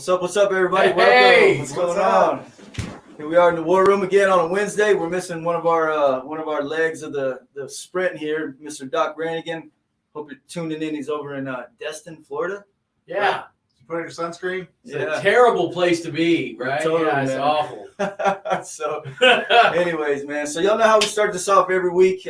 What's up, everybody? Hey, welcome. What's going on? Here we are in the war room again on a Wednesday. We're missing one of our legs of the sprint here, Mr. Doc Brannigan. Hope you're tuning in. He's over in Destin, Florida. Yeah. You put on your sunscreen? It's a terrible place to be, right? Totally, yeah, it's man. awful. So, anyways, man. So y'all know how we start this off every week.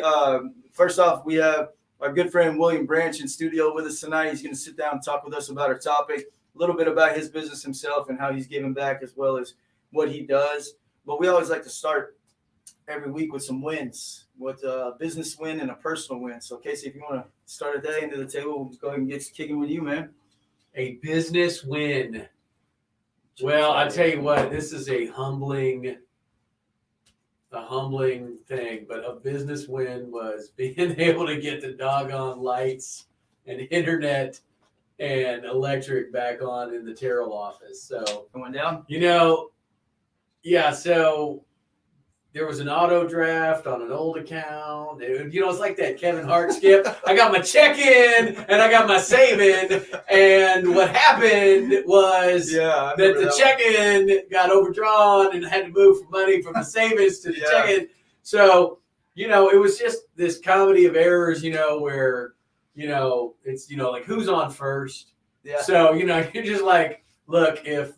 First off, we have our good friend William Branch in studio with us tonight. He's going to sit down and talk with us about our topic, a little bit about his business himself and how he's giving back as well as what he does. But we always like to start every week with some wins, with a business win and a personal win. So, Casey, if you want to start at that end of the table, we'll go ahead and get kicking with you, man. A business win. Well, I tell you what, this is a humbling thing, but a business win was being able to get the doggone lights and internet and electric back on in the Terrell office. So Going down? So there was an auto draft on an old account. It's like that Kevin Hart skip. I got my check in and I got my save in. And what happened was that the check in got overdrawn and I had to move money from the savings to the check in. So, it was just this comedy of errors, where, it's, like who's on first. Yeah. So, you're just like, look, if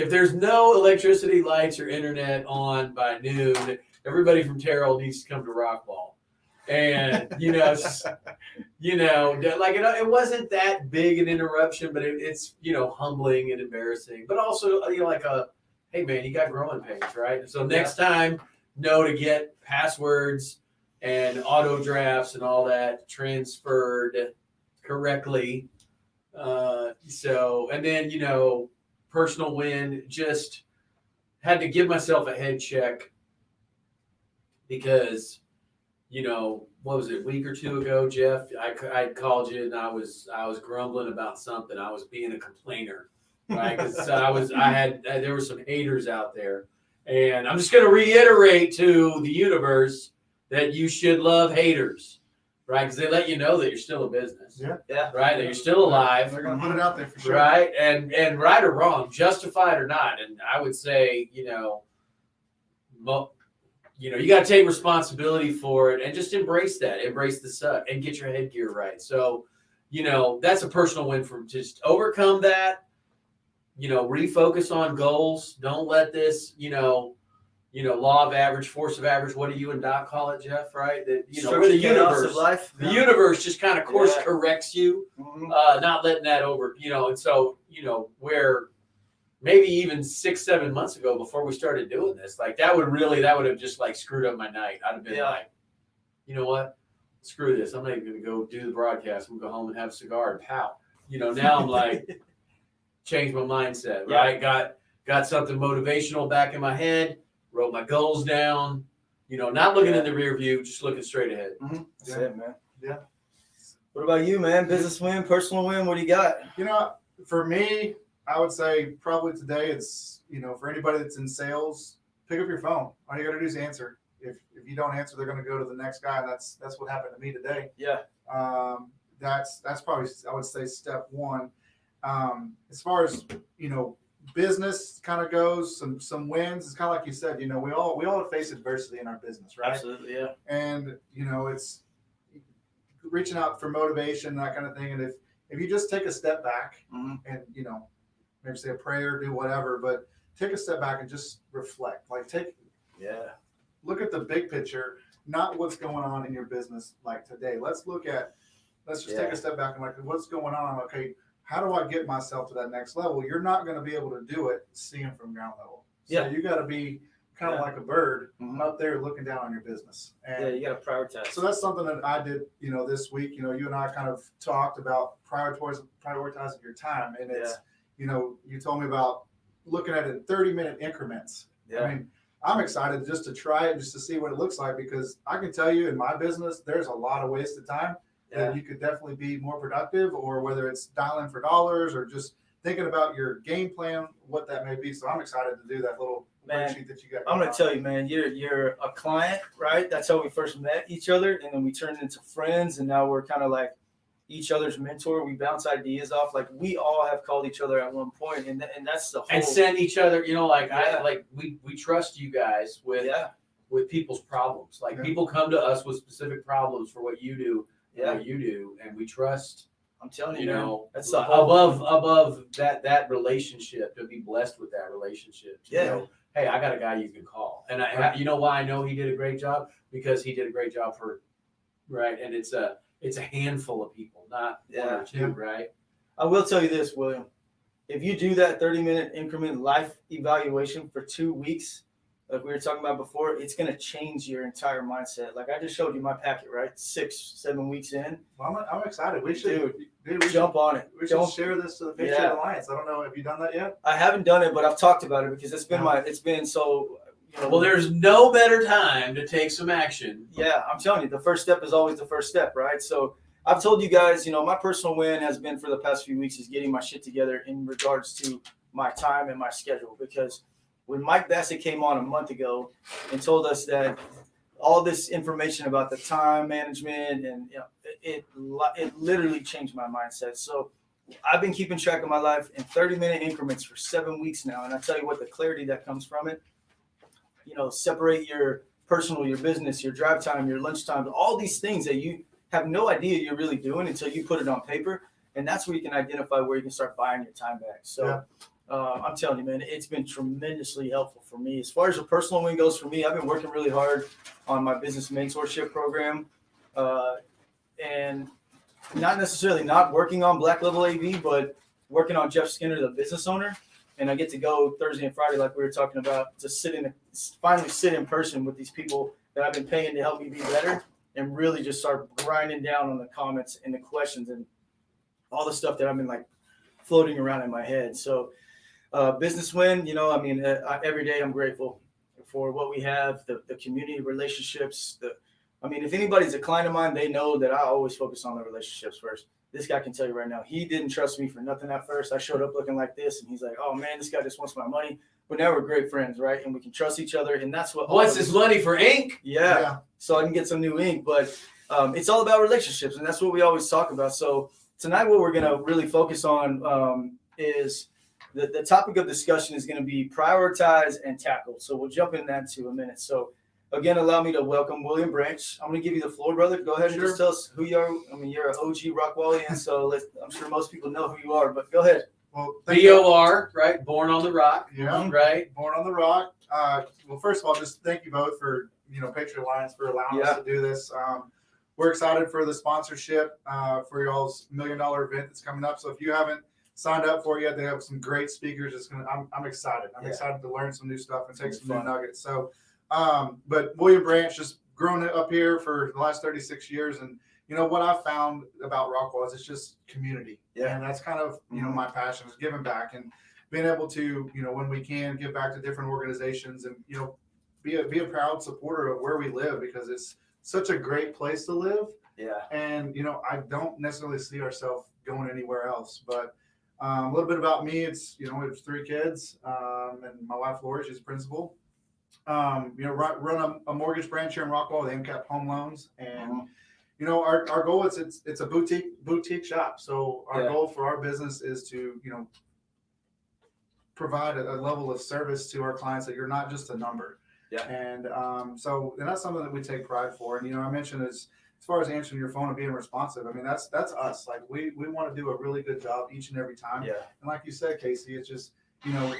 there's no electricity, lights, or internet on by noon, everybody from Terrell needs to come to Rockball. And, it wasn't that big an interruption, but it's, humbling and embarrassing. But also, hey, man, you got growing pains, right? So next time, know to get passwords and auto drafts and all that transferred correctly. And then, personal win, just had to give myself a head check because, what was it, a week or two ago, Jeff? I called you and I was grumbling about something. I was being a complainer, right? Because there were some haters out there, and I'm just going to reiterate to the universe that you should love haters. Right, because they let you know that you're still a business. Yeah. Right, that you're still alive. They're going to put it out there for sure. Right, and right or wrong, justified or not, and I would say, you got to take responsibility for it and just embrace that, embrace the suck, and get your headgear right. So, that's a personal win for just overcome that. Refocus on goals. Don't let this, law of average, force of average. What do you and Doc call it, Jeff? Right? That where the universe, of life. the universe just kind of course corrects you, Mm-hmm. not letting that over. And so where maybe even 6-7 months ago, before we started doing this, like that would have just like screwed up my night. I'd have been like, you know what? Screw this. I'm not even going to go do the broadcast. I'm going to go home and have a cigar and pout. Now I'm like, change my mindset. Right? Got something motivational back in my head. Wrote my goals down, not looking in the rear view, just looking straight ahead. Mm-hmm. That's it, man. Yeah. What about you, man? Business win, personal win? What do you got? For me, I would say probably today it's, for anybody that's in sales, pick up your phone. All you got to do is answer. If you don't answer, they're going to go to the next guy. And that's what happened to me today. Yeah. That's probably, I would say, step one. As far as, business kind of goes, some wins. It's kind of like you said, we all face adversity in our business, right? Absolutely, yeah. And it's reaching out for motivation, that kind of thing. And if you just take a step back and maybe say a prayer, do whatever, but take a step back and just reflect. Like look at the big picture, not what's going on in your business like today. Let's just take a step back and like what's going on. Okay, how do I get myself to that next level? You're not going to be able to do it seeing from ground level. So you got to be kind of like a bird up there looking down on your business. And you got to prioritize. So that's something that I did, this week. You and I kind of talked about prioritizing your time. And it's, you told me about looking at it in 30-minute increments. Yeah. I mean, I'm excited just to try it, just to see what it looks like, because I can tell you in my business, there's a lot of wasted time. And you could definitely be more productive, or whether it's dialing for dollars or just thinking about your game plan, what that may be. So I'm excited to do that little worksheet that you got. I'm going to tell you, man, you're a client, right? That's how we first met each other. And then we turned into friends. And now we're kind of like each other's mentor. We bounce ideas off. Like we all have called each other at one point, and that's the whole. And send each other, like Yeah. we trust you guys with Yeah. with people's problems. Like Yeah. people come to us with specific problems for what you do, Yeah. what you do, and we trust. I'm telling You you, know, man, that's the whole. above that relationship, to be blessed with that relationship. To Yeah. know, hey, I got a guy you can call, and you know why I know he did a great job, because he did a great job for, right, and it's a handful of people, not one or two, Yeah. right? I will tell you this, William. If you do that 30-minute increment life evaluation for 2 weeks, like we were talking about before, it's going to change your entire mindset. Like I just showed you my packet, right? 6-7 weeks in. Well, I'm excited. We should, dude, we Jump on it. We should share this to the Patriot Yeah. Alliance. I don't know. Have you done that yet? I haven't done it, but I've talked about it because it's been so. Well, there's no better time to take some action. Yeah, I'm telling you, the first step is always the first step, right? So I've told you guys, my personal win has been for the past few weeks is getting my shit together in regards to my time and my schedule. Because when Mike Bassett came on a month ago and told us that all this information about the time management and it literally changed my mindset. So I've been keeping track of my life in 30-minute increments for 7 weeks now, and I tell you what, the clarity that comes from it. Separate your personal, your business, your drive time, your lunch time, all these things that you have no idea you're really doing until you put it on paper. And that's where you can identify where you can start buying your time back. So I'm telling you, man, it's been tremendously helpful for me. As far as a personal win goes for me, I've been working really hard on my business mentorship program. And not necessarily not working on Black Level AV, but working on Jeff Skinner, the business owner. And I get to go Thursday and Friday, like we were talking about, to finally sit in person with these people that I've been paying to help me be better, and really just start grinding down on the comments and the questions and all the stuff that I've been like floating around in my head. So business win, every day I'm grateful for what we have, the community relationships. If anybody's a client of mine, they know that I always focus on the relationships first. This guy can tell you right now, he didn't trust me for nothing at first. I showed up looking like this, and he's like, oh, man, this guy just wants my money. But now we're great friends, right? And we can trust each other, and that's what. What's his money for ink? Yeah, so I can get some new ink. But it's all about relationships, and that's what we always talk about. So tonight what we're going to really focus on is the topic of discussion is going to be prioritize and tackle. So we'll jump in that in a minute. So again, allow me to welcome William Branch. I'm going to give you the floor, brother. Go ahead and just tell us who you are. You're an OG Rockwallian, so I'm sure most people know who you are, but go ahead. Well, BOR, right? Born on the Rock. Yeah. Right. Born on the Rock. Well, first of all, just thank you both for, Patriot Alliance for allowing us to do this. We're excited for the sponsorship for y'all's $1 million event that's coming up. So if you haven't signed up for it yet, they have some great speakers. I'm excited. I'm excited to learn some new stuff and take some new nuggets. So, but William Branch, just grown up here for the last 36 years. And, what I found about Rockwall is it's just community. Yeah. And that's kind of, my passion is giving back and being able to, when we can, give back to different organizations and, be a proud supporter of where we live, because it's such a great place to live. Yeah. And, I don't necessarily see ourselves going anywhere else. But a little bit about me, it's, it's 3 kids, and my wife, Lori, she's a principal. Run a mortgage branch here in Rockwall with MCAP Home Loans. And, our goal is it's a boutique shop. So our goal for our business is to, provide a level of service to our clients that you're not just a number. Yeah. And and that's something that we take pride for. And, I mentioned as far as answering your phone and being responsive, that's us. Like we want to do a really good job each and every time. Yeah. And like you said, Casey, it's just,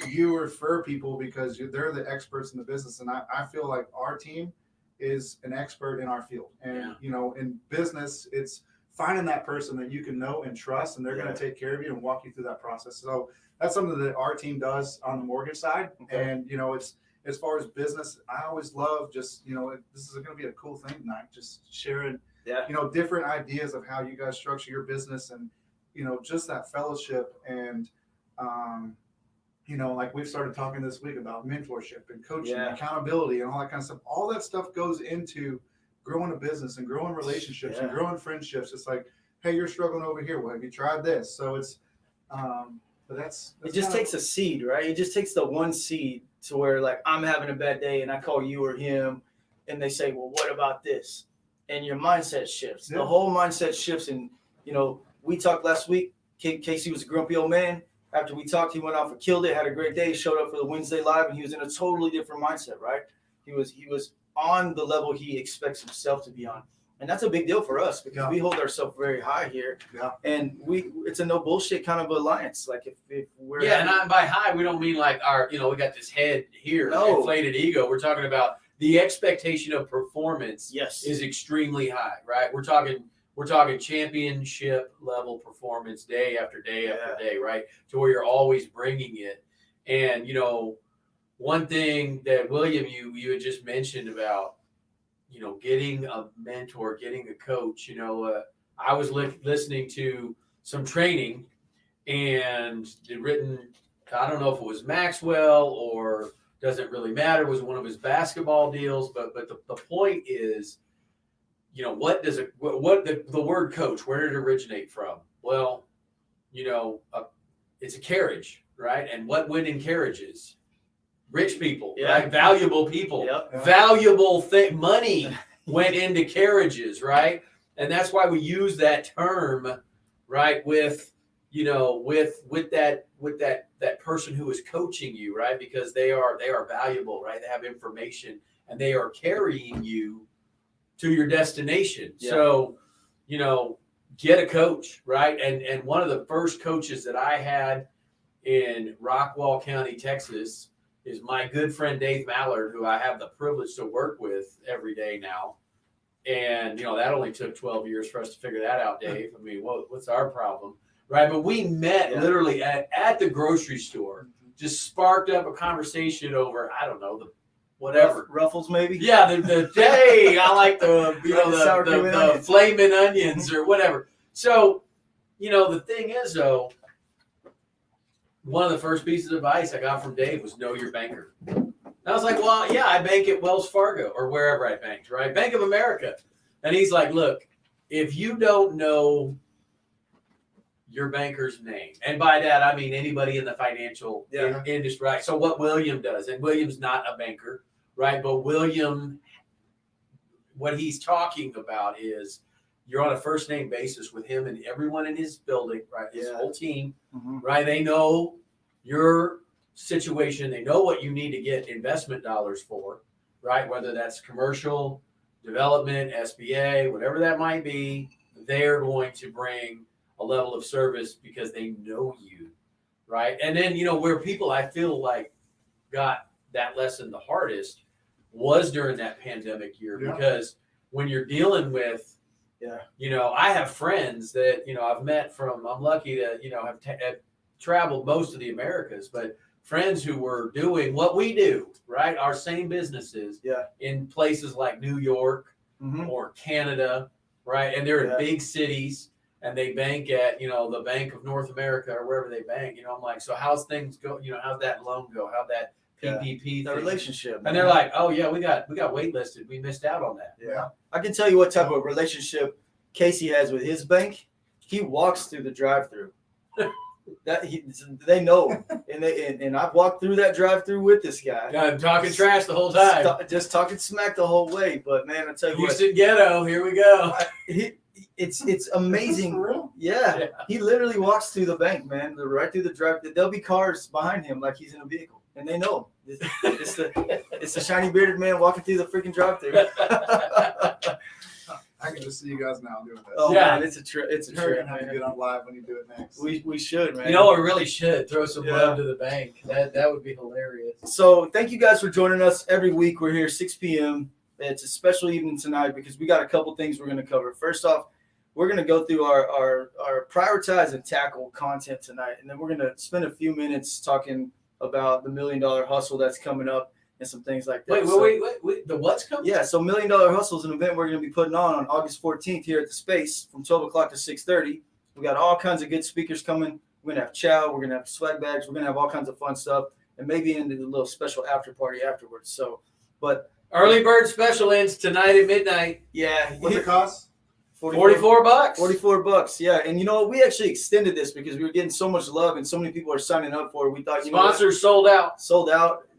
you refer people because they're the experts in the business. And I feel like our team is an expert in our field. And, in business, it's finding that person that you can know and trust, and they're going to take care of you and walk you through that process. So that's something that our team does on the mortgage side. Okay. And, it's, as far as business, I always love just, this is going to be a cool thing tonight, just sharing, different ideas of how you guys structure your business and, just that fellowship and, like we've started talking this week about mentorship and coaching and accountability and all that kind of stuff. All that stuff goes into growing a business and growing relationships and growing friendships. It's like, hey, you're struggling over here. Well, have you tried this? So it's, but that's it just takes a seed, right? It just takes the one seed to where, like, I'm having a bad day and I call you or him and they say, well, what about this? And your mindset shifts. The whole mindset shifts, and we talked last week. Casey was a grumpy old man. After we talked, he went off and killed it, had a great day, showed up for the Wednesday Live, and he was in a totally different mindset, right? He was on the level he expects himself to be on. And that's a big deal for us because we hold ourselves very high here. Yeah. And it's a no bullshit kind of alliance. Like if we're and by high, we don't mean like we got this head here, inflated ego. We're talking about the expectation of performance is extremely high, right? We're talking championship level performance day after day after day, right? To where you're always bringing it. And, one thing that William, you had just mentioned about, getting a mentor, getting a coach, I was listening to some training and it written, I don't know if it was Maxwell or doesn't really matter, it was one of his basketball deals. But the point is, what does the word coach, where did it originate from? Well, it's a carriage, right? And what went in carriages? Rich people, right? Valuable people, valuable money went into carriages, right? And that's why we use that term, right? With that person who is coaching you, right? Because they are valuable, right? They have information and they are carrying you to your destination. Yeah. So, get a coach, right? And one of the first coaches that I had in Rockwall County, Texas, is my good friend Dave Mallard, who I have the privilege to work with every day now. And, that only took 12 years for us to figure that out, Dave. I mean, what's our problem? Right? But we met literally at the grocery store, just sparked up a conversation over, I don't know, whatever. Ruffles, maybe? Yeah, the day I like the flaming onions or whatever. So, the thing is, though, one of the first pieces of advice I got from Dave was know your banker. And I was like, well, yeah, I bank at Wells Fargo or wherever I banked, right? Bank of America. And he's like, look, if you don't know your banker's name, and by that, I mean anybody in the financial industry, right? So what William does, and William's not a banker, right? But William, what he's talking about is you're on a first name basis with him and everyone in his building, right? His whole team, right? They know your situation. They know what you need to get investment dollars for, right? Whether that's commercial, development, SBA, whatever that might be, they're going to bring a level of service because they know you, right? And then, where people I feel like got that lesson the hardest was during that pandemic year because when you're dealing with, I have friends that, I've met from, I'm lucky to, have traveled most of the Americas, but friends who were doing what we do, right? Our same businesses in places like New York or Canada, right? And they're in big cities and they bank at, the Bank of North America or wherever they bank. I'm like, so how's things go? How's that loan go? How'd that PPP the relationship? And they're like, oh yeah, we got waitlisted. We missed out on that. Yeah. I can tell you what type of relationship Casey has with his bank. He walks through the drive-through. They know, and I've walked through that drive-through with this guy. I'm talking trash the whole time, just talking smack the whole way. But man, I tell you Houston ghetto, here we go. It's amazing. Yeah, he literally walks through the bank, man, right through the drive. There'll be cars behind him like he's in a vehicle, and they know him. It's the shiny bearded man walking through the freaking drive-through. I can just see you guys now doing this. Oh man, it's a trip. You're gonna have to get on live when you do it next. We should, man. We really should throw some love to the bank. That would be hilarious. So thank you guys for joining us every week. We're here 6 p.m. It's a special evening tonight because we got a couple things we're going to cover. First off, we're going to go through our prioritize and tackle content tonight, and then we're going to spend a few minutes talking about the $1 Million Hustle that's coming up and some things like that. Wait. The what's coming? Yeah, so $1 Million Hustle is an event we're going to be putting on August 14th here at the Space from 12 o'clock to 6:30. We got all kinds of good speakers coming. We're going to have chow. We're going to have swag bags. We're going to have all kinds of fun stuff and maybe into the little special after party afterwards. So, but early bird special ends tonight at midnight. Yeah. What's it cost? $44. $44. Yeah. And we actually extended this because we were getting so much love and so many people are signing up for it. We thought, sponsors sold out.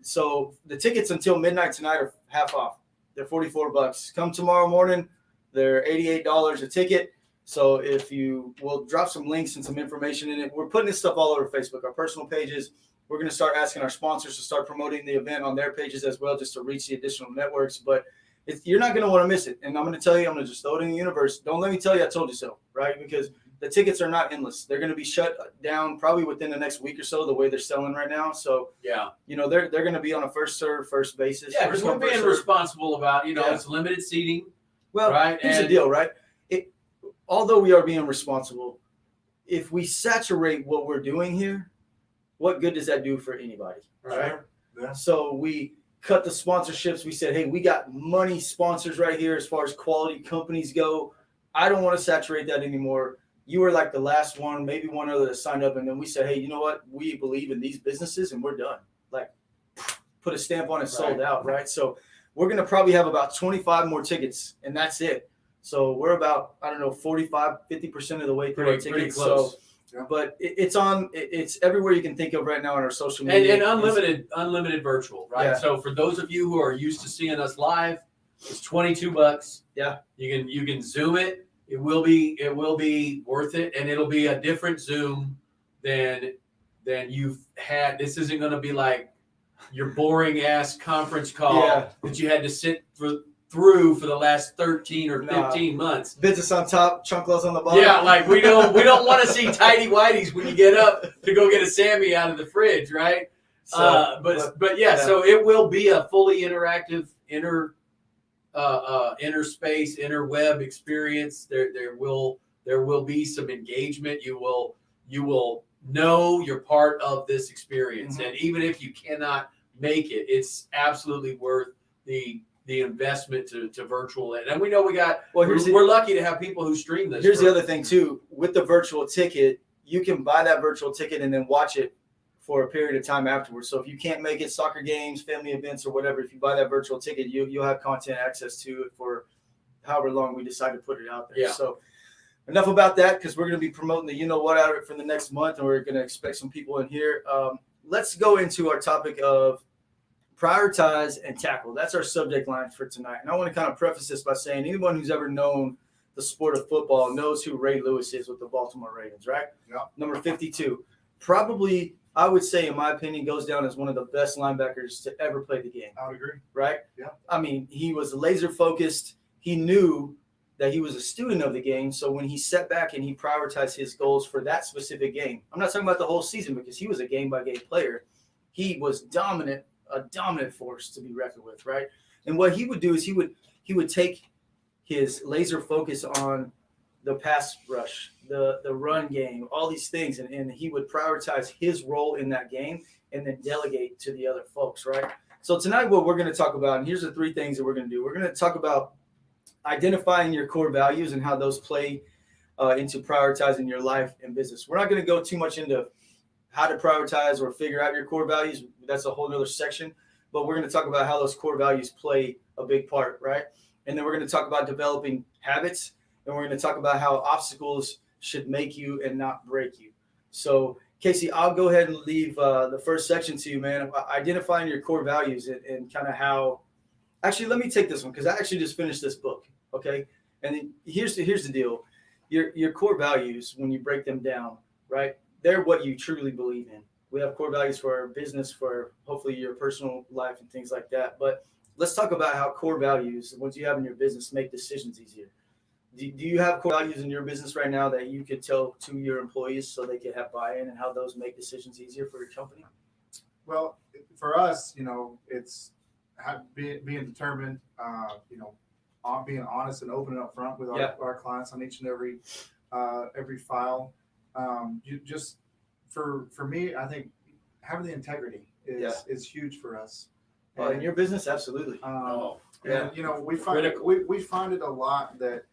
So the tickets until midnight tonight are half off. They're $44. Come tomorrow morning. They're $88 a ticket. So if we'll drop some links and some information in it. We're putting this stuff all over Facebook, our personal pages. We're going to start asking our sponsors to start promoting the event on their pages as well, just to reach the additional networks. But you're not going to want to miss it. And I'm going to tell you, I'm going to just throw it in the universe. Don't let me tell you I told you so, right? Because the tickets are not endless. They're going to be shut down probably within the next week or so, the way they're selling right now. So, yeah, they're going to be on a first serve, first basis. Yeah, because we're being responsible about, it's limited seating. Well, right? Here's the deal, right? Although we are being responsible, if we saturate what we're doing here, what good does that do for anybody, right? Yeah. So we cut the sponsorships. We said, hey, we got money sponsors right here as far as quality companies go. I don't want to saturate that anymore. You were like the last one, maybe one other that signed up. And then we said, hey, you know what? We believe in these businesses and we're done. Like, put a stamp on it, sold out, right? So we're going to probably have about 25 more tickets, and that's it. So we're about, 45, 50% of the way through our tickets. Pretty close. So, but it's everywhere you can think of right now on our social media. And unlimited virtual, right? Yeah. So for those of you who are used to seeing us live, it's $22. Yeah. You can Zoom it. It will be worth it, and it'll be a different Zoom than you've had. This isn't going to be like your boring ass conference call that you had to sit through for the last 13 or 15 months. Business on top, chunkless on the bottom. Yeah, like we don't want to see tidy whities when you get up to go get a Sammy out of the fridge, right? So so it will be a fully interactive inner space, interweb experience. There will be some engagement. You will know you're part of this experience, and even if you cannot make it, it's absolutely worth the investment to virtual it. And we know we're lucky to have people who stream this. Here's the other thing too, with the virtual ticket, you can buy that virtual ticket and then watch it for a period of time afterwards. So if you can't make it, soccer games, family events or whatever, if you buy that virtual ticket, you'll have content access to it for however long we decide to put it out there. Yeah. So enough about that, because we're going to be promoting the out of it for the next month, and we're going to expect some people in here. Let's go into our topic of prioritize and tackle. That's our subject line for tonight. And I want to kind of preface this by saying anyone who's ever known the sport of football knows who Ray Lewis is with the Baltimore Ravens, right? Yeah. Number 52. Probably, I would say, in my opinion, goes down as one of the best linebackers to ever play the game. I would agree. Right? Yeah. I mean, he was laser focused. He knew that he was a student of the game. So when he sat back and he prioritized his goals for that specific game, I'm not talking about the whole season because he was a game-by-game player. He was a dominant force to be reckoned with, right? And what he would do is he would take his laser focus on the pass rush, the run game, all these things, and he would prioritize his role in that game and then delegate to the other folks, right? So tonight what we're going to talk about, and here's the three things that we're going to do. We're going to talk about identifying your core values and how those play into prioritizing your life and business. We're not going to go too much into how to prioritize or figure out your core values. That's a whole other section. But we're going to talk about how those core values play a big part, right? And then we're going to talk about developing habits. And we're going to talk about how obstacles should make you and not break you. So, Casey, I'll go ahead and leave the first section to you, man. Identifying your core values and kind of how – actually, let me take this one because I actually just finished this book, okay? And here's the deal. Your core values, when you break them down, right, they're what you truly believe in. We have core values for our business, for hopefully your personal life and things like that. But let's talk about how core values, once you have in your business, make decisions easier. Do you have core values in your business right now that you could tell to your employees so they could have buy-in and how those make decisions easier for your company? Well, for us, it's being determined, being honest and open and upfront with our clients on each and every file. For me, I think having the integrity is huge for us. Well, in your business, absolutely. And we find it a lot that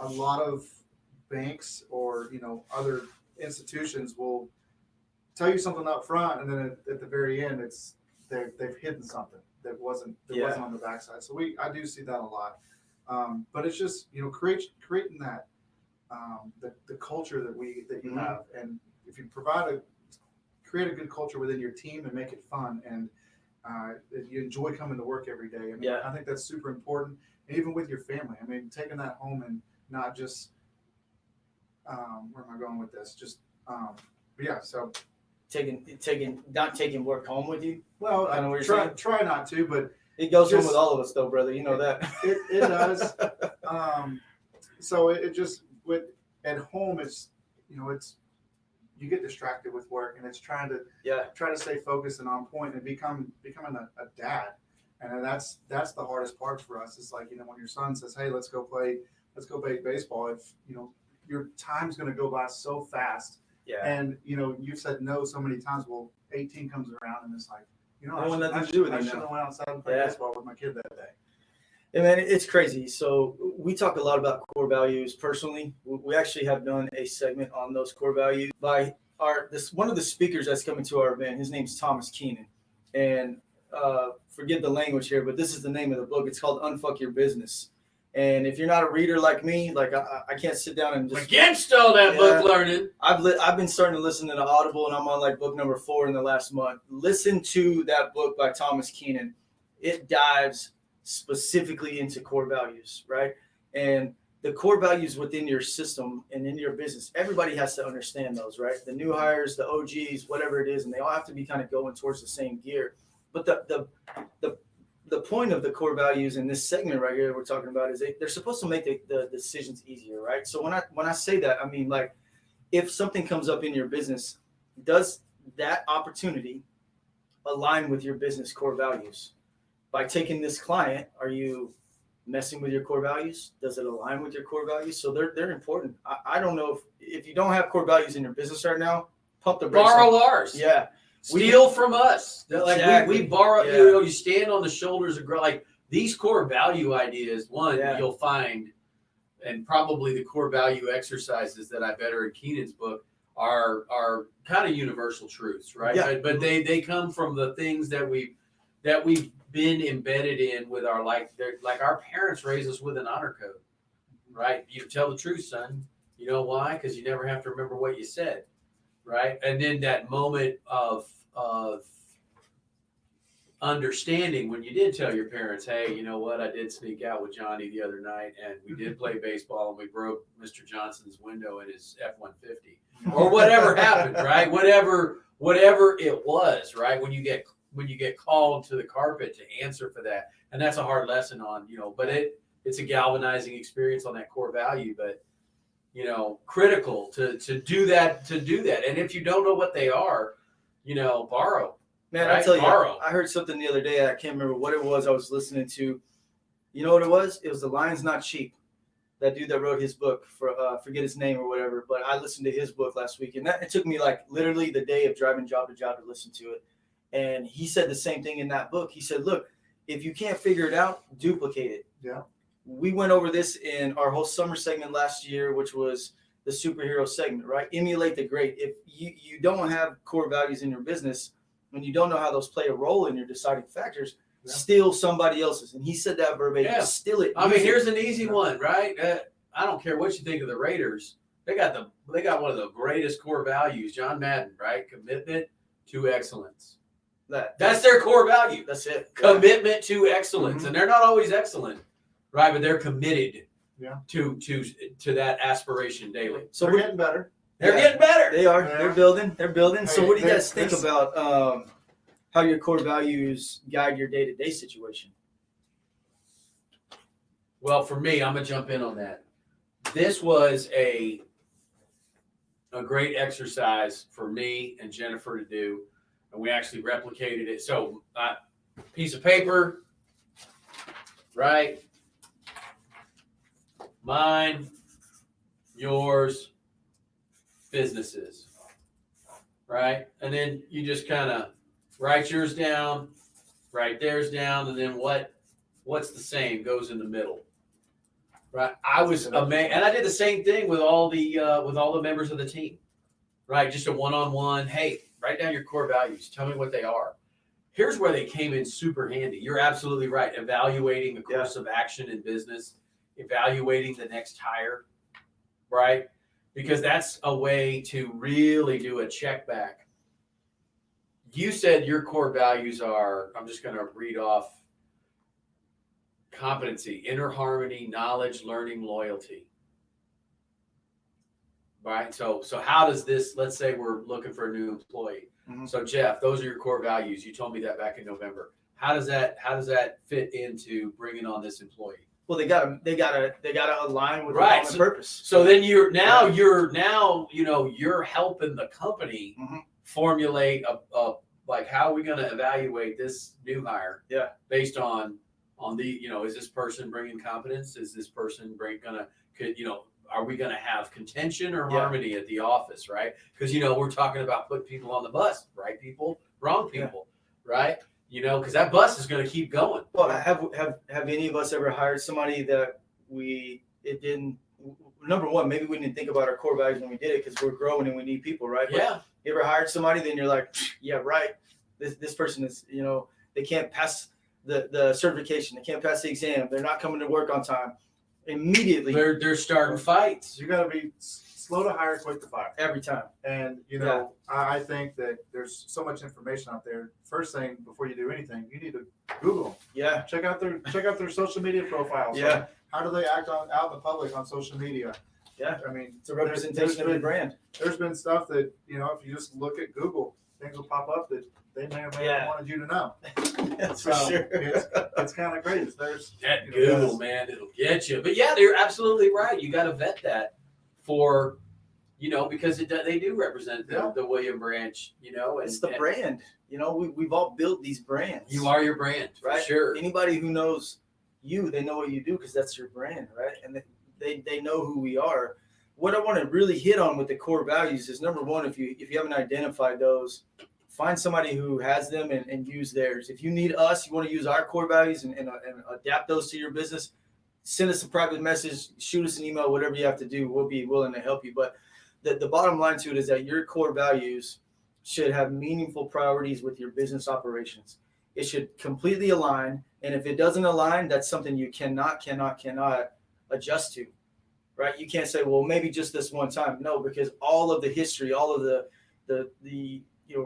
a lot of banks or other institutions will tell you something up front, and then at the very end, they've hidden something that wasn't on the backside. So I do see that a lot. But it's just creating that the culture that you have, and if you create a good culture within your team and make it fun and you enjoy coming to work every day. I think that's super important. And even with your family, taking that home and not just where am I going with this? Just, but yeah, so. Not taking work home with you. Well, I know what I you're saying. try not to, but It goes home Just- with all of us, though, brother. You know that. it does. So it just at home, it's you get distracted with work, and it's trying to stay focused and on point and becoming a dad, and then that's the hardest part for us. It's like, when your son says, "Hey, let's go play baseball," if your time's going to go by so fast. Yeah. And you've said no so many times. Well, 18 comes around, and it's like, I want nothing to do with I it should now. have went outside and played baseball with my kid that day. Yeah, man, it's crazy. So we talk a lot about core values. Personally, we actually have done a segment on those core values by one of the speakers that's coming to our event. His name's Thomas Keenan, and forgive the language here, but this is the name of the book. It's called Unfuck Your Business. And if you're not a reader like me, like I can't sit down and just against all that book learning. I've been starting to listen to the Audible, and I'm on like book number 4 in the last month. Listen to that book by Thomas Keenan. It dives specifically into core values, right? And the core values within your system and in your business, everybody has to understand those, right? The new hires, the OGs, whatever it is, and they all have to be kind of going towards the same gear. But the point of the core values in this segment right here that we're talking about is they're supposed to make the decisions easier, right? So when I say that, I mean, like, if something comes up in your business, does that opportunity align with your business core values? By taking this client, are you messing with your core values? Does it align with your core values? So they're important. I don't know if you don't have core values in your business right now, pump the brakes. Borrow ours. Yeah. Steal from us. Like Exactly. we borrow, Yeah. you stand on the shoulders of like these core value ideas. One, you'll find, and probably the core value exercises that I better in Keenan's book are kind of universal truths, right? Yeah. But they come from the things that we've been embedded in with our like our parents raised us with an honor code, right? You tell the truth, son. You know why? Because you never have to remember what you said. Right. And then that moment of understanding when you did tell your parents, hey, you know what? I did sneak out with Johnny the other night and we did play baseball and we broke Mr. Johnson's window in his F-150 or whatever happened. Right. Whatever it was. Right. When you get called to the carpet to answer for that. And that's a hard lesson on, but it's a galvanizing experience on that core value. But critical to do that. And if you don't know what they are, borrow. Man, right? I tell you, Borrow. I heard something the other day. I can't remember what it was I was listening to. You know what it was? It was The Lion's Not Cheap. That dude that wrote his book, forget his name or whatever, but I listened to his book last week. And it took me like literally the day of driving job to job to listen to it. And he said the same thing in that book. He said, look, if you can't figure it out, duplicate it. Yeah. We went over this in our whole summer segment last year, which was the superhero segment, right? Emulate the great. If you don't have core values in your business, when you don't know how those play a role in your deciding factors, steal somebody else's. And he said that verbatim. Yeah. Steal it. I mean, here's an easy one, right? I don't care what you think of the Raiders. They got one of the greatest core values, John Madden, right? Commitment to excellence. That's their core value. That's it. Commitment to excellence. Mm-hmm. And they're not always excellent, right? But they're committed to that aspiration daily. So we're getting better. They're getting better. They are. Yeah. They're building. So what do you guys think This- about how your core values guide your day-to-day situation? Well, for me, I'm gonna jump in on that. This was a great exercise for me and Jennifer to do, and we actually replicated it. So, piece of paper, right? Mine, yours, businesses, right? And then you just kind of write yours down, write theirs down, and then what's the same goes in the middle. Right, I was amazed, and I did the same thing with all the members of the team. Right, just a one-on-one. Hey, write down your core values. Tell me what they are. Here's where they came in super handy. You're absolutely right. Evaluating the course of action in business, evaluating the next hire, right? Because that's a way to really do a check back. You said your core values are. I'm just going to read off. Competency, inner harmony, knowledge, learning, loyalty. right? So how does this? Let's say we're looking for a new employee. Mhm. So Jeff, those are your core values. You told me that back in November. How does that fit into bringing on this employee? Well, they gotta align with Right. the common purpose. So then you're helping the company Mhm. formulate a like, how are we going to evaluate this new hire? Yeah. Based on the, is this person bringing competence? Is this person are we going to have contention or harmony at the office? Right. Because, we're talking about putting people on the bus, right people, wrong people, right? Because that bus is going to keep going. Well, have any of us ever hired somebody that number one, maybe we didn't think about our core values when we did it because we're growing and we need people, right? But Yeah. you ever hired somebody, then you're like, yeah, right. This person is, they can't pass the certification. They can't pass the exam. They're not coming to work on time. Immediately. They're starting fights. You got to be slow to hire, quick to fire. Every time. And, I think that there's so much information out there. First thing, before you do anything, you need to Google. Yeah. Check out their social media profiles. Yeah. Like, how do they act out in the public on social media? Yeah. I mean, It's a representation of the brand. There's been stuff that, if you just look at Google, things will pop up that they may or may not wanted you to know. That's So for sure. it's kind of great. There's That Google, man, it'll get you. But yeah, they're absolutely right. You got to vet that for, because they do represent the William Branch, and It's the brand. We've all built these brands. You are your brand, right? For sure. Anybody who knows you, they know what you do because that's your brand, right? And they know who we are. What I want to really hit on with the core values is, number one, if you haven't identified those, find somebody who has them and use theirs. If you need us, you want to use our core values and adapt those to your business, send us a private message, shoot us an email, whatever you have to do. We'll be willing to help you. But the bottom line to it is that your core values should have meaningful priorities with your business operations. It should completely align. And if it doesn't align, that's something you cannot adjust to, right? You can't say, well, maybe just this one time. No, because all of the history, all of the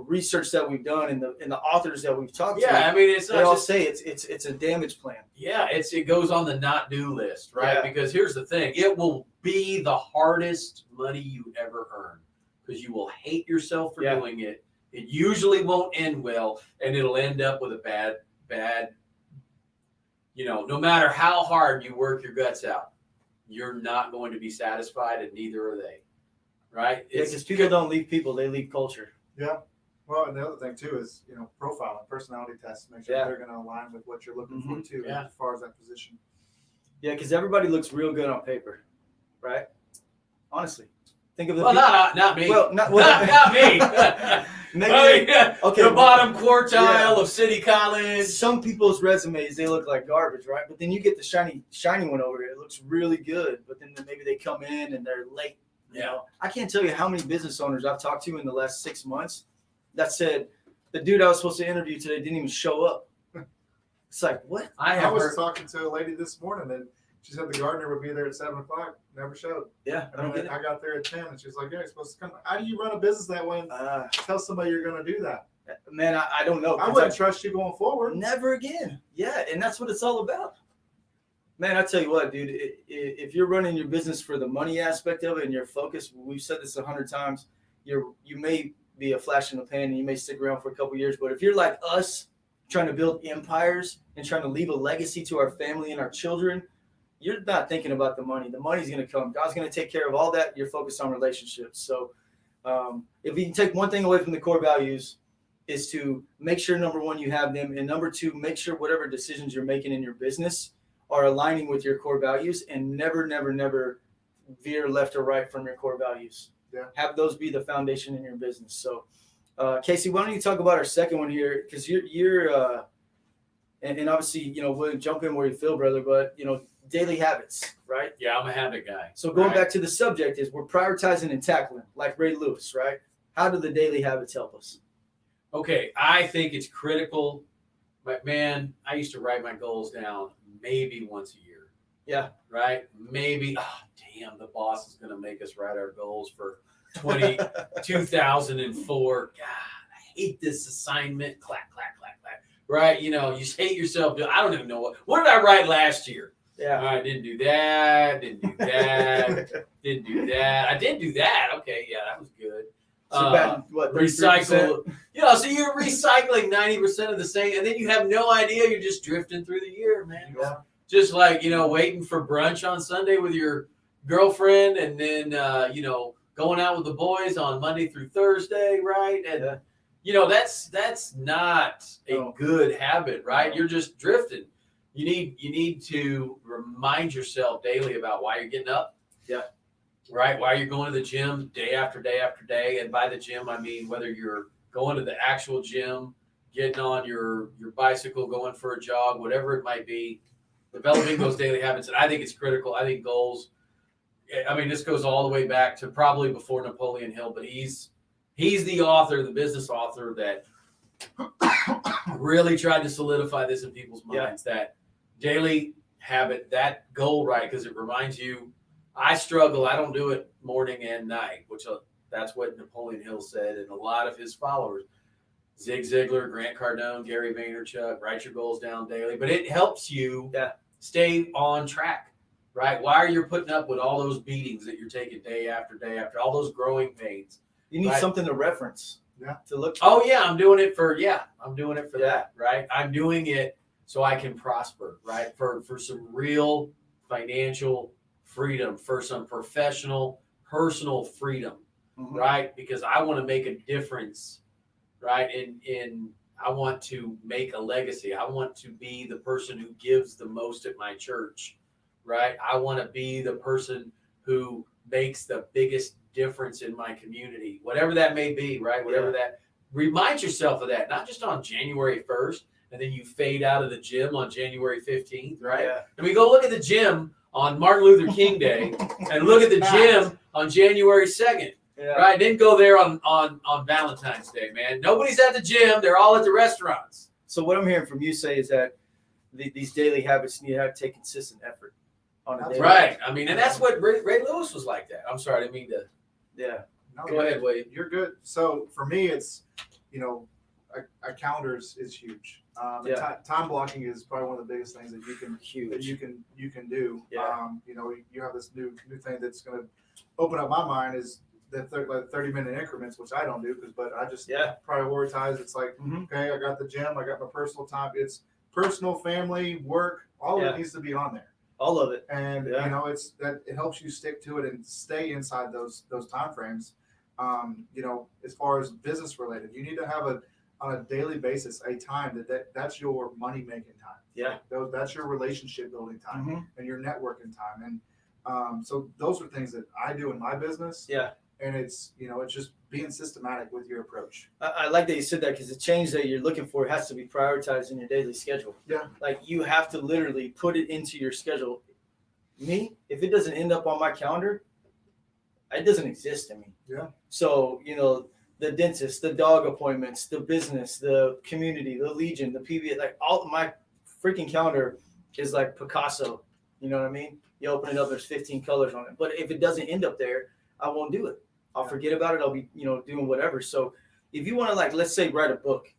research that we've done and the authors that we've talked to, I mean, it's they not all just say it's a damage plan. Yeah, it goes on the not do list, right? Yeah. Because here's the thing: it will be the hardest money you ever earn because you will hate yourself for doing it. It usually won't end well, and it'll end up with a bad. No matter how hard you work your guts out, you're not going to be satisfied, and neither are they, right? Yeah, because people don't leave people; they leave culture. Yeah. Well, and the other thing too is, profiling, personality tests, make sure they're going to align with what you're looking for too, as far as that position. Yeah, because everybody looks real good on paper, right? Honestly, think of the not me. Well, not me. Maybe, okay, the bottom quartile of City College. Some people's resumes, they look like garbage, right? But then you get the shiny one over here. It looks really good, but then maybe they come in and they're late. I can't tell you how many business owners I've talked to in the last 6 months that said the dude I was supposed to interview today didn't even show up. It's like, what? I was talking to a lady this morning and she said the gardener would be there at 7:00, never showed. Yeah, I got there at 10 and she was like, yeah, you're supposed to come. How do you run a business that way and tell somebody you're going to do that? Man, I don't know. I wouldn't trust you going forward. Never again. Yeah, and that's what it's all about. Man, I tell you what, dude, if you're running your business for the money aspect of it and your focus, we've said this 100 times, you may be a flash in the pan and you may stick around for a couple of years. But if you're like us, trying to build empires and trying to leave a legacy to our family and our children, you're not thinking about the money. The money's going to come. God's going to take care of all that. You're focused on relationships. So if you can take one thing away from the core values, is to make sure, number one, you have them. And number two, make sure whatever decisions you're making in your business are aligning with your core values, and never veer left or right from your core values. Yeah. Have those be the foundation in your business. So, Casey, why don't you talk about our second one here? Because you're and obviously, we'll jump in where you feel, brother, but, daily habits, right? Yeah, I'm a habit guy. So going back to the subject is we're prioritizing and tackling, like Ray Lewis, right? How do the daily habits help us? Okay, I think it's critical. But man, I used to write my goals down maybe once a year. Yeah. Right? Maybe, damn, the boss is going to make us write our goals for 2004. God, I hate this assignment. Clack, clack, clack, clack. Right? You just hate yourself. I don't even know what did I write last year? Yeah. All right, didn't do that. Didn't do that. Didn't do that. I did do that. Okay, yeah, that was good. So about what? 33%? Recycle. So you're recycling 90% of the same, and then you have no idea. You're just drifting through the year, man. Yeah. Just like waiting for brunch on Sunday with your girlfriend, and then going out with the boys on Monday through Thursday, right? And that's not a good habit, right? You're just drifting. You need to remind yourself daily about why you're getting up. Yeah. Right? Why you're going to the gym day after day after day. And by the gym, I mean whether you're going to the actual gym, getting on your bicycle, going for a jog, whatever it might be, developing those daily habits. And I think it's critical. I think goals, I mean, this goes all the way back to probably before Napoleon Hill, but he's the author, the business author that really tried to solidify this in people's minds, that daily habit, that goal, right? Because it reminds you, I struggle. I don't do it morning and night, which that's what Napoleon Hill said. And a lot of his followers, Zig Ziglar, Grant Cardone, Gary Vaynerchuk, write your goals down daily. But it helps you stay on track, right? Why are you putting up with all those beatings that you're taking day after day after, all those growing pains? You need something to reference. Yeah. To look for. Oh, yeah, I'm doing it for that, right? I'm doing it so I can prosper, right? For some real financial freedom, for some professional, personal freedom, right? Because I want to make a difference, right? I want to make a legacy. I want to be the person who gives the most at my church, right? I want to be the person who makes the biggest difference in my community, whatever that may be, right? Whatever that, remind yourself of that, not just on January 1st, and then you fade out of the gym on January 15th, right? Yeah. And we go look at the gym on Martin Luther King Day and look at the gym on January 2nd, right? Didn't go there on Valentine's Day, man. Nobody's at the gym. They're all at the restaurants. So what I'm hearing from you say is that these daily habits need to have to take consistent effort on a daily. Right. I mean, and that's what Ray Lewis was like that. I'm sorry, I didn't mean to. Yeah. No, Go ahead, William. You're good. So for me, it's, a calendar is huge. Time blocking is probably one of the biggest things that you can do. Yeah. You have this new thing that's going to open up my mind is the 30-minute increments, which I don't do but I just prioritize. It's like, okay, I got the gym, I got my personal time. It's personal, family, work, all of it needs to be on there. All of it. And it's that it helps you stick to it and stay inside those time frames. As far as business related, you need to have on a daily basis a time that's your money making time. Yeah. That's your relationship building time and your networking time. And so those are things that I do in my business. Yeah. And it's it's just being systematic with your approach. I like that you said that, because the change that you're looking for has to be prioritized in your daily schedule. Yeah. Like you have to literally put it into your schedule. Me, if it doesn't end up on my calendar, it doesn't exist to me. Yeah. So, the dentist, the dog appointments, the business, the community, the Legion, the PBA, like all my freaking calendar is like Picasso. You know what I mean? You open it up, there's 15 colors on it. But if it doesn't end up there, I won't do it. I'll forget about it. I'll be, doing whatever. So if you want to, let's say, write a book,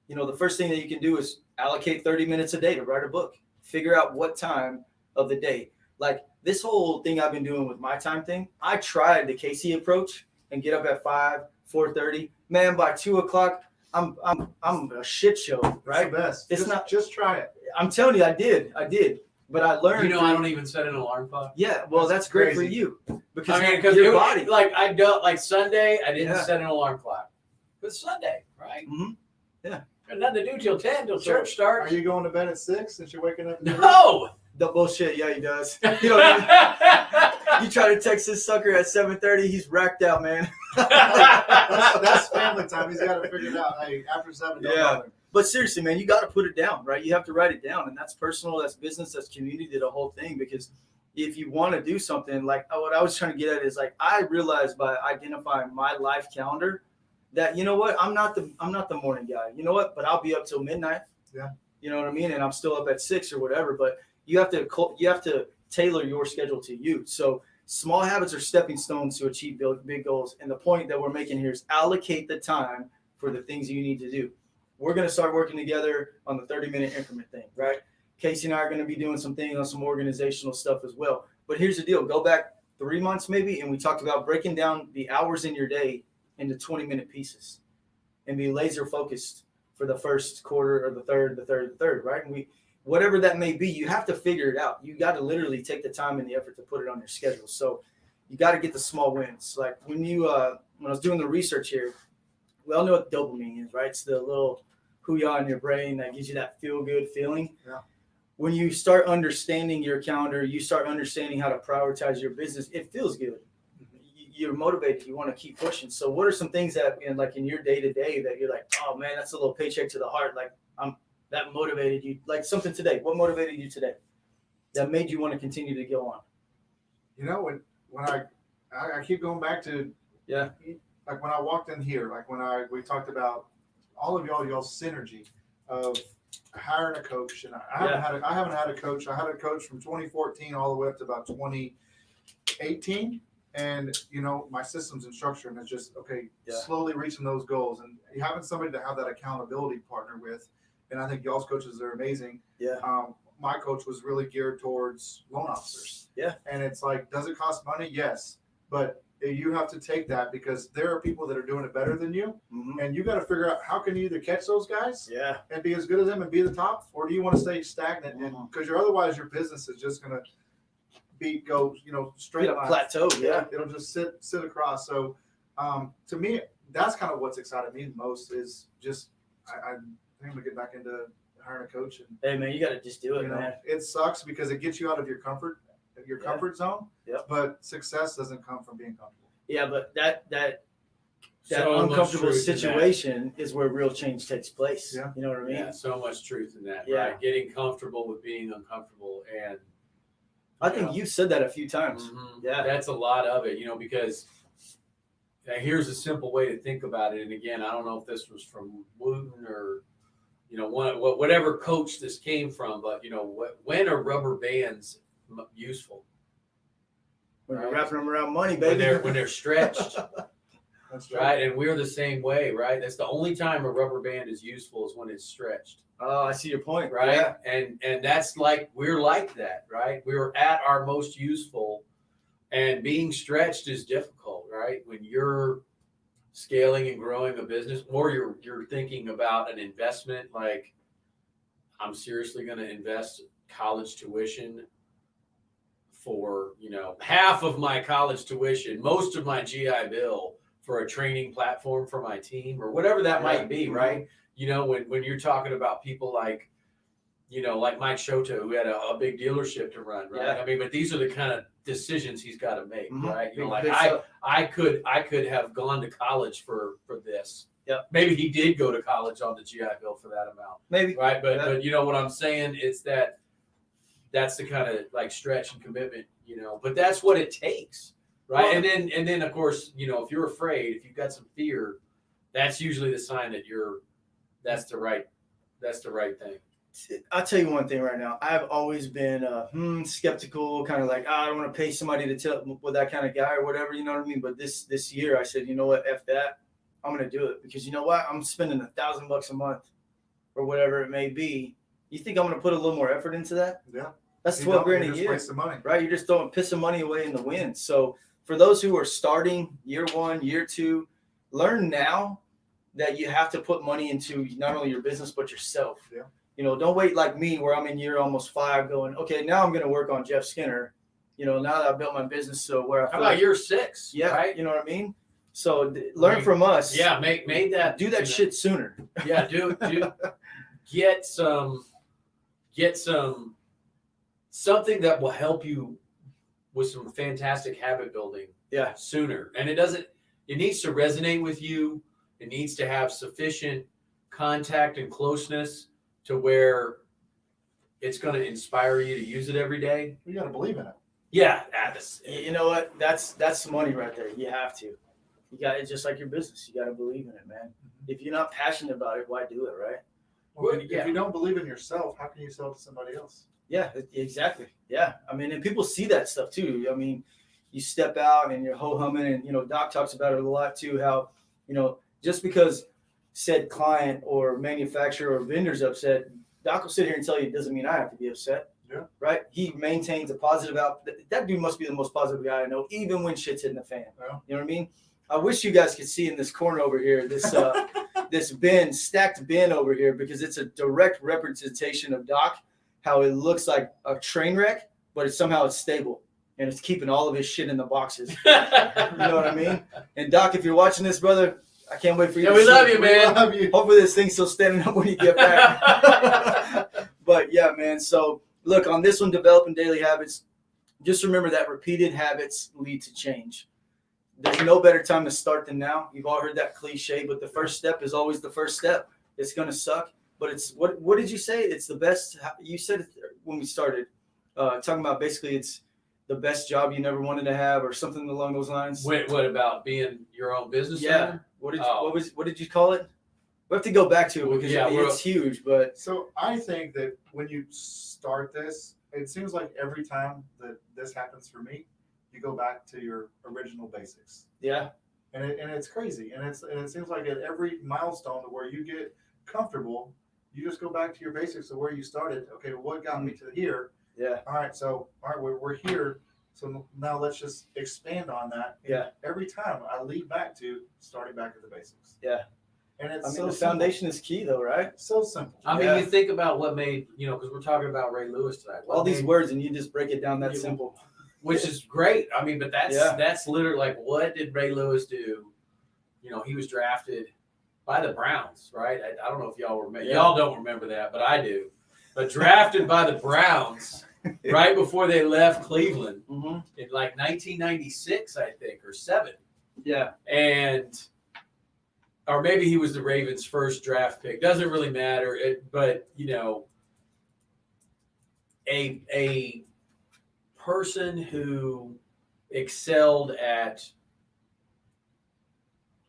the first thing that you can do is allocate 30 minutes a day to write a book. Figure out what time of the day. Like this whole thing I've been doing with my time thing, I tried the Casey approach and get up at 4:30. Man, by 2:00, I'm a shit show, right? It's the best. It's not. Just try it. I'm telling you, I did. But I learned. I don't even set an alarm clock. Yeah, well, that's great for you because your body. I don't like Sunday. I didn't set an alarm clock. It's Sunday, right? Mm-hmm. Yeah. Got nothing to do till 10 till church starts. Are you going to bed at 6 since you're waking up? No. The bullshit. Yeah, he does. You try to text this sucker at 7:30. He's racked out, man. that's family time. He's got to figure it out. Hey, after 7, don't bother. But seriously, man, you got to put it down, right? You have to write it down, and that's personal, that's business, that's community, the whole thing. Because if you want to do something, like what I was trying to get at is like I realized by identifying my life calendar that I'm not the morning guy. You know what? But I'll be up till midnight. Yeah. You know what I mean? And I'm still up at 6 or whatever. But you have to tailor your schedule to you. So small habits are stepping stones to achieve big goals. And the point that we're making here is allocate the time for the things you need to do. We're going to start working together on the 30-minute increment thing, right? Casey and I are going to be doing some things on some organizational stuff as well. But here's the deal. Go back 3 months maybe, and we talked about breaking down the hours in your day into 20-minute pieces and be laser focused for the first quarter or the third, right? And whatever that may be, you have to figure it out. You got to literally take the time and the effort to put it on your schedule. So you got to get the small wins. Like when I was doing the research here, we all know what dopamine is, right? It's the little hoo-yah in your brain that gives you that feel-good feeling. Yeah. When you start understanding your calendar, you start understanding how to prioritize your business, it feels good. You're motivated. You want to keep pushing. So what are some things that in your day-to-day that you're like, oh, man, that's a little paycheck to the heart. Like that motivated you, like something today. What motivated you today that made you want to continue to go on? When I keep going back to, like when I walked in here, like we talked about all of y'all's synergy of hiring a coach, and I haven't had a coach. I had a coach from 2014 all the way up to about 2018, and my systems and structure, and it's just slowly reaching those goals, and having somebody to have that accountability partner with, and I think y'all's coaches are amazing. My coach was really geared towards loan officers. And it's like, does it cost money? Yes, but you have to take that because there are people that are doing it better than you, and you got to figure out how can you either catch those guys and be as good as them and be the top, or do you want to stay stagnant? Because otherwise your business is just going to go straight line. Plateau. It'll just sit across. So to me, that's kind of what's excited me the most is just I think I'm gonna get back into hiring a coach. And hey man, you got to just do it, man. It sucks because it gets you out of your comfort zone. But success doesn't come from being comfortable. Yeah, but that So uncomfortable much truth in situation is where real change takes place. Yeah. You know what I mean? Yeah, so much truth in that. Yeah. Right? Getting comfortable with being uncomfortable, and I think you've said that a few times. Yeah. That's a lot of it, because here's a simple way to think about it. And again, I don't know if this was from Wooten or whatever coach this came from, but when are rubber bands useful? When you're wrapping them around money, baby. When they're stretched. That's right. And we're the same way, right? That's the only time a rubber band is useful is when it's stretched. Oh, I see your point. Right. Yeah. And that's we're like that, right? We're at our most useful, and being stretched is difficult, right? When you're scaling and growing a business, or you're thinking about an investment, like I'm seriously going to invest college tuition for, half of my college tuition, most of my GI Bill for a training platform for my team or whatever that might be, right? When you're talking about people like Mike Shoto, who had a big dealership to run, right? Yeah. I mean, but these are the kind of decisions he's got to make, right? Big I could have gone to college for this. Yeah. Maybe he did go to college on the GI Bill for that amount. Maybe. Right. But what I'm saying is that's the kind of stretch and commitment, but that's what it takes. Right. Well, and then of course, if you're afraid, if you've got some fear, that's usually the sign that that's the right thing. I'll tell you one thing right now. I've always been skeptical, kind of like, I don't want to pay somebody to tell with that kind of guy or whatever, you know what I mean? But this year I said, you know what, F that. I'm going to do it because you know what? I'm spending $1,000 a month or whatever it may be. You think I'm going to put a little more effort into that? Yeah. That's $12,000 a year. Waste of money. Right? You're just throwing piss of money away in the wind. So for those who are starting year 1, year 2, learn now that you have to put money into not only your business, but yourself. Yeah. Don't wait like me where I'm in year almost 5 going, okay, now I'm going to work on Jeff Skinner. Now that I've built my business. So where I How about year 6? Yeah. Right. You know what I mean? So learn from us. Yeah. Made that. Do that shit sooner. Yeah. Do get something that will help you with some fantastic habit building. Yeah. Sooner. And it needs to resonate with you. It needs to have sufficient contact and closeness to where it's going to inspire you to use it every day. You got to believe in it. Yeah. You know what? That's money right there. You have to. You got it, just like your business. You got to believe in it, man. If you're not passionate about it, why do it, right? Well, if you don't believe in yourself, how can you sell it to somebody else? Yeah, exactly. Yeah. I mean, and people see that stuff too. I mean, you step out and you're ho-humming, and, Doc talks about it a lot too, how, just because said client or manufacturer or vendor's upset Doc will sit here and tell you it doesn't mean I have to be upset. Yeah. Right? He maintains a positive out. That dude must be the most positive guy I know, even when shit's hitting the fan. Yeah. You know what I mean? I wish you guys could see in this corner over here, this this bin, stacked bin over here, because it's a direct representation of Doc, how it looks like a train wreck, but it's stable. And it's keeping all of his shit in the boxes. You know what I mean? And Doc, if you're watching this, brother, I can't wait for you. Yeah, to we see love it. you, man. We love you. Hopefully this thing's still standing up when you get back. But yeah, man. So look, on this one, developing daily habits, just remember that repeated habits lead to change. There's no better time to start than now. You've all heard that cliche, but the first step is always the first step. It's going to suck, but it's what did you say? It's the best. You said it when we started talking about basically it's the best job you never wanted to have, or something along those lines. What about being your own business Yeah. owner? What did you call it? We have to go back to it because it's huge. But So I think that when you start this, it seems like every time that this happens for me, you go back to your original basics. yeah, And it's crazy. And it seems like at every milestone where you get comfortable, you just go back to your basics of where you started. Okay, what got me to here? yeah, All right, we're here. So now let's just expand on that. And Yeah. every time I lead back to starting back to the basics. Yeah. And it's I mean, so the simple. foundation is key, though, right? So simple. I mean, Yeah. you think about what made, because we're talking about Ray Lewis tonight. All these words, and you just break it down that Yeah. simple. Which is great. I mean, but that's Yeah. that's literally like, what did Ray Lewis do? He was drafted by the Browns, right? I don't know if y'all remember. Yeah. Y'all don't remember that, but I do. But drafted by the Browns right before they left Cleveland Mm-hmm. in like 1996, I think, or 7. Yeah, Or maybe he was the Ravens' first draft pick. Doesn't really matter. But a person who excelled at,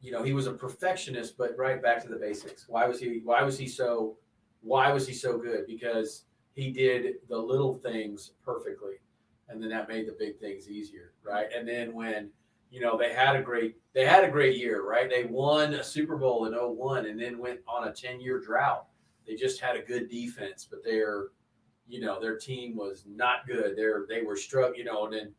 he was a perfectionist, but right back to the basics. Why was he so good? Because he did the little things perfectly, and then that made the big things easier, right? And then when they had a great year, right? They won a Super Bowl in 2001 and then went on a 10-year drought. They just had a good defense, but their team was not good. They were struggling, and then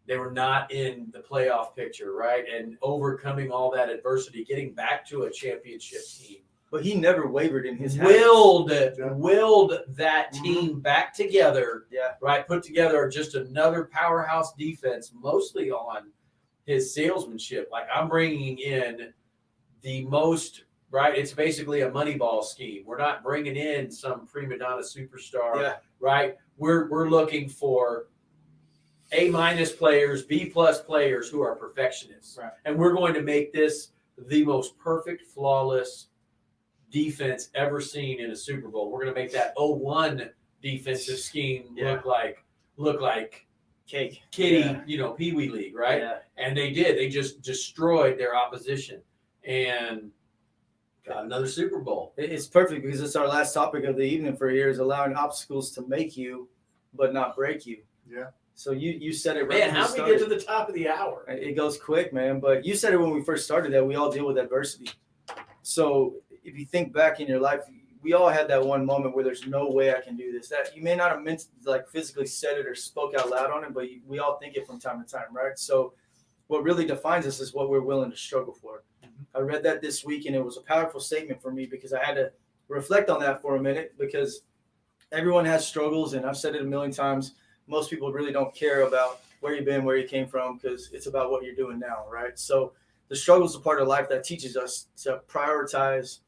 they were not in the playoff picture, right? And overcoming all that adversity, getting back to a championship team. but he never wavered in his Willed that team back together, Yeah. right? Put together just another powerhouse defense, mostly on his salesmanship. Like, I'm bringing in the most, right? It's basically a Moneyball scheme. We're not bringing in some prima donna superstar, Yeah. right? We're looking for A- players, B+ players who are perfectionists. Right. And we're going to make this the most perfect, flawless defense ever seen in a Super Bowl. We're going to make that 2001 defensive scheme Yeah. look like cake. kiddie, Yeah. Pee Wee League, right? Yeah. And they did. They just destroyed their opposition and got another Super Bowl. It's perfect because it's our last topic of the evening for here is allowing obstacles to make you, but not break you. Yeah. So you said it right Man, when we how did we started. get to the top of the hour? It goes quick, man. But you said it when we first started that we all deal with adversity. So if you think back in your life, we all had that one moment where there's no way I can do this. That you may not have meant like physically said it or spoke out loud on it, but we all think it from time to time, right? So what really defines us is what we're willing to struggle for. I read that this week, and it was a powerful statement for me because I had to reflect on that for a minute because everyone has struggles, and I've said it a million times. Most people really don't care about where you've been, where you came from, because it's about what you're doing now, right? So the struggle is a part of life that teaches us to prioritize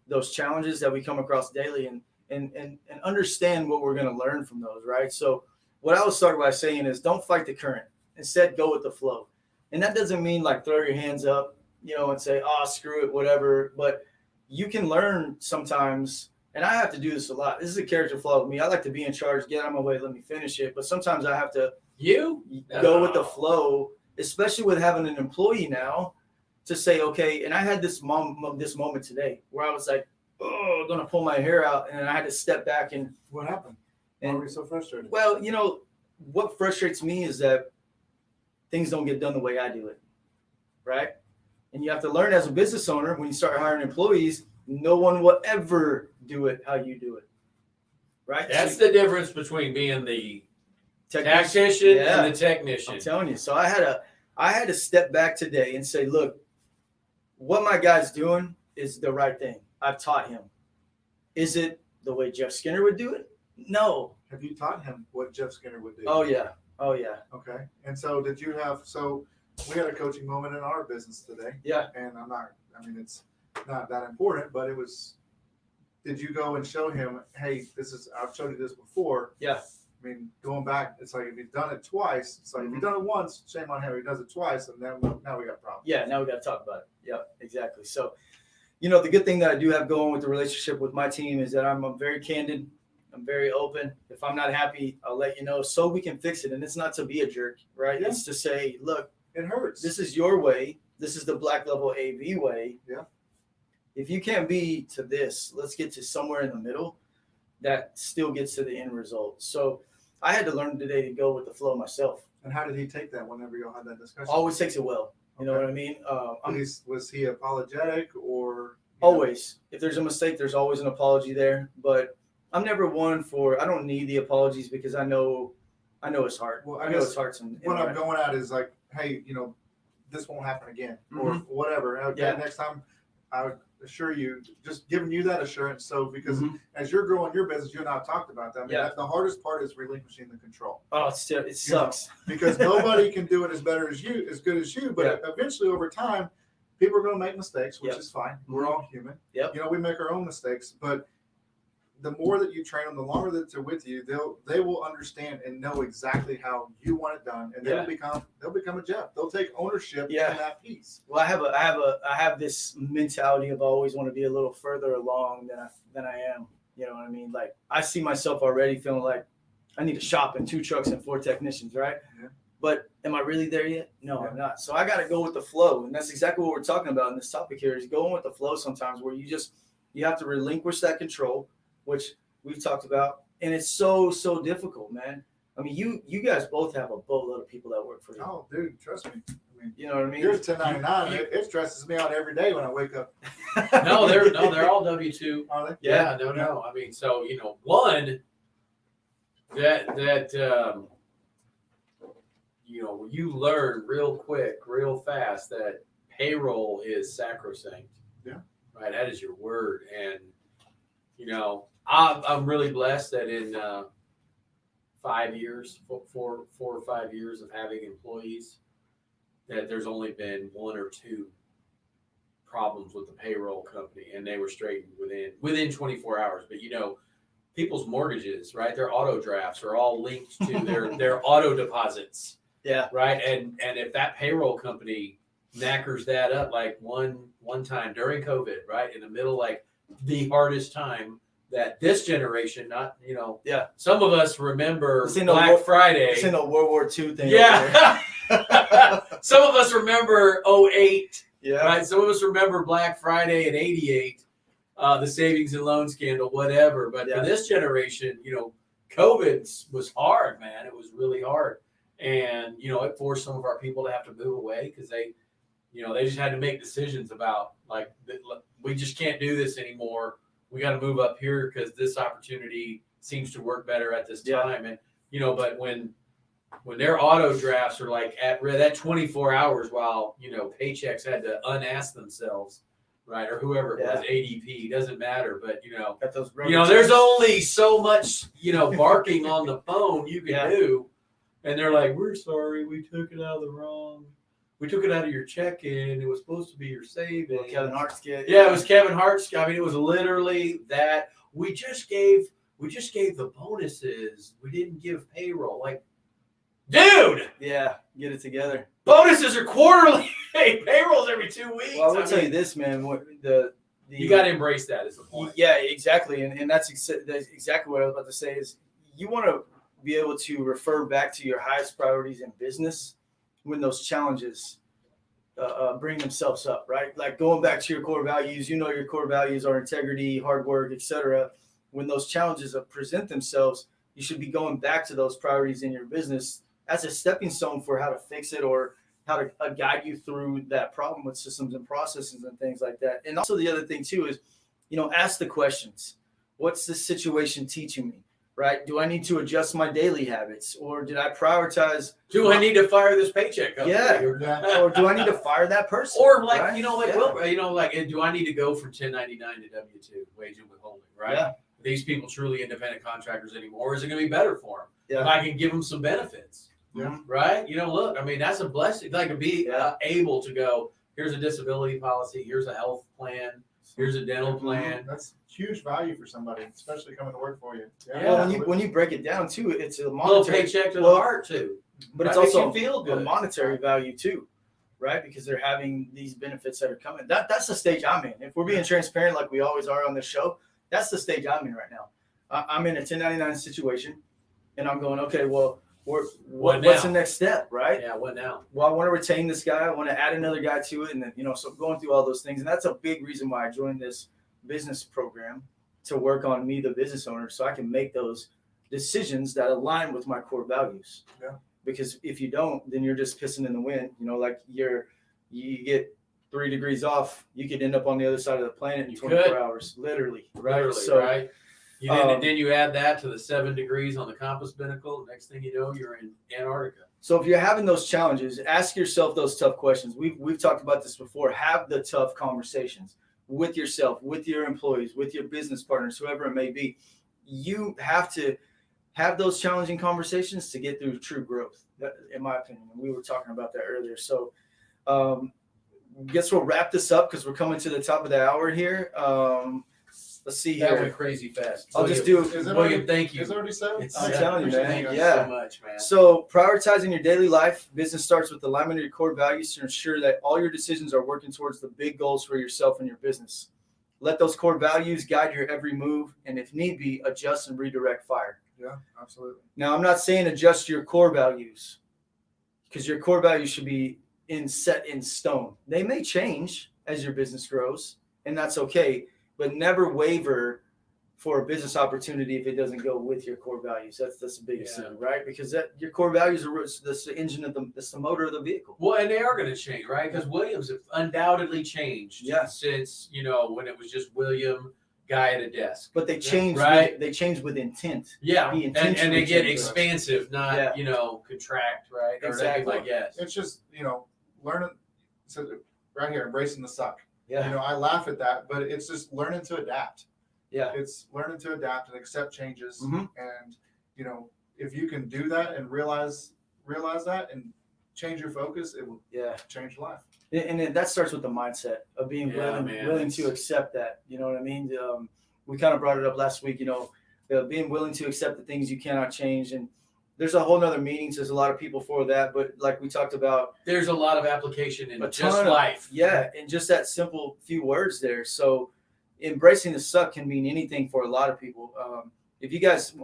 those challenges that we come across daily and understand what we're going to learn from those, right? So what I would start by saying is don't fight the current. Instead, go with the flow. And that doesn't mean like throw your hands up, and say, oh, screw it, whatever. But you can learn sometimes, and I have to do this a lot. This is a character flaw with me. I like to be in charge, get out of my way, let me finish it. But sometimes I have to go with the flow, especially with having an employee now to say, okay, and I had this moment today where I was like, oh, I'm going to pull my hair out. And I had to step back and What happened? Why and are we so frustrated? well, what frustrates me is that things don't get done the way I do it, right? And you have to learn as a business owner when you start hiring employees, no one will ever do it how you do it. right? That's the difference between being the Technician. tactician Yeah. and the technician. I'm telling you. So I had to step back today and say, look, what my guy's doing is the right thing. I've taught him. Is it the way Jeff Skinner would do it? No. Have you taught him what Jeff Skinner would do? Oh yeah. Okay. And so did you have, so we had a coaching moment in our business today. Yeah. And it's not that important, but it was, did you go and show him, hey, I've showed you this before. Yeah. I mean, going back, it's like if he's done it twice, it's like if he's done it once, shame on him. If he does it twice, and then now we got problems. Yeah, now we got to talk about it. Yep, exactly. So, the good thing that I do have going with the relationship with my team is that I'm very candid. I'm very open. If I'm not happy, I'll let you know so we can fix it. And it's not to be a jerk, right? Yeah. It's to say, look, it hurts. this is your way. This is the black level AV way. Yeah. If you can't be to this, let's get to somewhere in the middle that still gets to the end result. So I had to learn today to go with the flow myself. And how did he take that whenever y'all had that discussion? Always takes it well. You know Okay. what I mean? Was he apologetic or? Always. If there's a mistake, there's always an apology there. But I'm never one for, I don't need the apologies because I know his heart. Well, I know his heart's in What I'm right. going at is like, hey, this won't happen again or whatever. Okay, Yeah. next time I would assure you, just giving you that assurance. So because Mhm. as you're growing your business, you and I have talked about that. I mean, Yeah. the hardest part is relinquishing the control. Oh, it sucks. Because nobody can do it as good as you. But eventually, over time, people are going to make mistakes, which Yep. is fine. We're all human. Yep. We make our own mistakes. But the more that you train them, the longer that they're with you, they will understand and know exactly how you want it done, and they'll become a Jeff. They'll take ownership in that piece. Well, I have this mentality of always want to be a little further along than I am. You know what I mean? Like I see myself already feeling like I need to shop in 2 trucks and 4 technicians, right? Yeah. But am I really there yet? No, Yeah. I'm not. So I got to go with the flow, and that's exactly what we're talking about in this topic here. Is going with the flow sometimes, where you have to relinquish that control, which we've talked about, and it's so difficult, man. I mean, you guys both have a boatload of people that work for you. Oh, dude, trust me. I mean, You know what I mean? you're 1099. It stresses me out every day when I wake up. No, they're all W-2. Are they? Yeah, no. I mean, so one that you learn real quick, real fast that payroll is sacrosanct. Yeah. Right. That is your word, and I'm really blessed that in 5 years, 4 or 5 years of having employees, that there's only been 1 or 2 problems with the payroll company, and they were straightened within 24 hours. But people's mortgages, right? Their auto drafts are all linked to their auto deposits. Yeah. Right. And if that payroll company knackers that up, like one time during COVID, right, in the middle, like the hardest time that this generation, not some of us remember Black Friday. It's in a World War II thing. Yeah. Some of us remember 2008. Yeah. Right. Some of us remember Black Friday in '88, the savings and loan scandal, whatever. But for this generation, COVID was hard, man. It was really hard. And, it forced some of our people to have to move away because they just had to make decisions about, like, we just can't do this anymore. We got to move up here because this opportunity seems to work better at this time. And, but when their auto drafts are like at that 24 hours while, paychecks had to unask themselves, right, or whoever it was, ADP, doesn't matter. But, got those there's only so much, barking on the phone you can do. And they're like, we're sorry, we took it out of your check-in. It was supposed to be your savings. Kevin Hart's kid. Yeah, it was Kevin Hart's. I mean, it was literally that. We just gave the bonuses. We didn't give payroll. Like, dude. Yeah, get it together. Bonuses are quarterly. Hey, payroll's every 2 weeks. Well, I will tell you this, man. You got to embrace that. Is the point. Yeah, exactly, and that's exactly what I was about to say. Is you want to be able to refer back to your highest priorities in business when those challenges bring themselves up, right? Like going back to your core values, your core values are integrity, hard work, etc. When those challenges present themselves, you should be going back to those priorities in your business as a stepping stone for how to fix it or how to guide you through that problem with systems and processes and things like that. And also the other thing too is, ask the questions. What's this situation teaching me? right? Do I need to adjust my daily habits, or did I prioritize? Do I need to fire this paycheck? Yeah. Or do I need to fire that person? Or like, right? Do I need to go from 1099 to W-2, wage and withholding, right? Yeah. Are these people truly independent contractors anymore? Or is it going to be better for them? Yeah. If I can give them some benefits, Yeah. right? Look, I mean, that's a blessing. Like to be able to go, here's a disability policy, here's a health plan, here's a dental plan. That's huge value for somebody, especially coming to work for you. Well, when you break it down too, it's a Little monetary paycheck to the heart too. but it's That makes also you feel a good. monetary value too, right? Because they're having these benefits that are coming. That's the stage I'm in. If we're being transparent, like we always are on this show, that's the stage I'm in right now. I'm in a 1099 situation, and I'm going, okay, well, what's the next step, right? Yeah, what now? Well, I want to retain this guy. I want to add another guy to it, and then so going through all those things, and that's a big reason why I joined this business program, to work on me, the business owner, so I can make those decisions that align with my core values. Yeah. Because if you don't, then you're just pissing in the wind. Like you get 3 degrees off, you could end up on the other side of the planet in 24 hours, literally. Right. Right. Then you add that to the 7 degrees on the compass binnacle. Next thing you know, you're in Antarctica. So if you're having those challenges, ask yourself those tough questions. We've talked about this before. Have the tough conversations with yourself, with your employees, with your business partners, whoever it may be. You have to have those challenging conversations to get through true growth, in my opinion. We were talking about that earlier. So guess we'll wrap this up because we're coming to the top of the hour here. Let's see here. That went crazy fast. I'll just do William, thank you. Is it already said? I'm telling you, man. Thank you Yeah. so much, man. So prioritizing your daily life, business starts with alignment of your core values to ensure that all your decisions are working towards the big goals for yourself and your business. Let those core values guide your every move, and if need be, adjust and redirect fire. Yeah, absolutely. Now, I'm not saying adjust your core values, because your core values should be set in stone. They may change as your business grows, and that's okay, but never waver for a business opportunity if it doesn't go with your core values. That's the biggest thing, right? Because your core values are the engine of that's the motor of the vehicle. Well, and they are going to change, right? Because Williams have undoubtedly changed since, when it was just William, guy at a desk. But they change, right? They change with intent. Yeah, and they get expansive, not contract, right? Exactly. It's just learning. So right here, embracing the suck. Yeah. I laugh at that, but it's just learning to adapt. Yeah. It's learning to adapt and accept changes. Mm-hmm. And, if you can do that and realize that and change your focus, it will change your life. And that starts with the mindset of being willing to accept that. You know what I mean? We kind of brought it up last week, being willing to accept the things you cannot change. And there's a whole nother meaning. So there's a lot of people for that. But like we talked about, there's a lot of application in just life. And just that simple few words there. So embracing the suck can mean anything for a lot of people. If you guys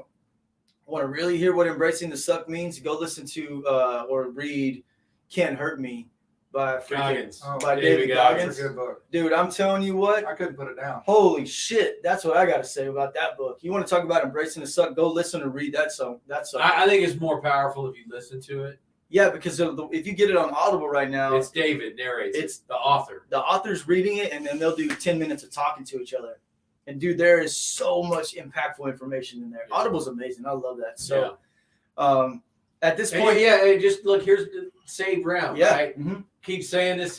want to really hear what embracing the suck means, go listen to or read Can't Hurt Me by David Goggins. Good book. Dude, I'm telling you what. I couldn't put it down. Holy shit. That's what I got to say about that book. You want to talk about embracing the suck, go listen and read that song. I think it's more powerful if you listen to it. Yeah, because if you get it on Audible right now. It's David narrates. It's the author. The author's reading it, and then they'll do 10 minutes of talking to each other. And, dude, there is so much impactful information in there. Yeah. Audible's amazing. I love that. So, at this point. Just look, here's Save Brown, right? Mm-hmm. Keep saying this.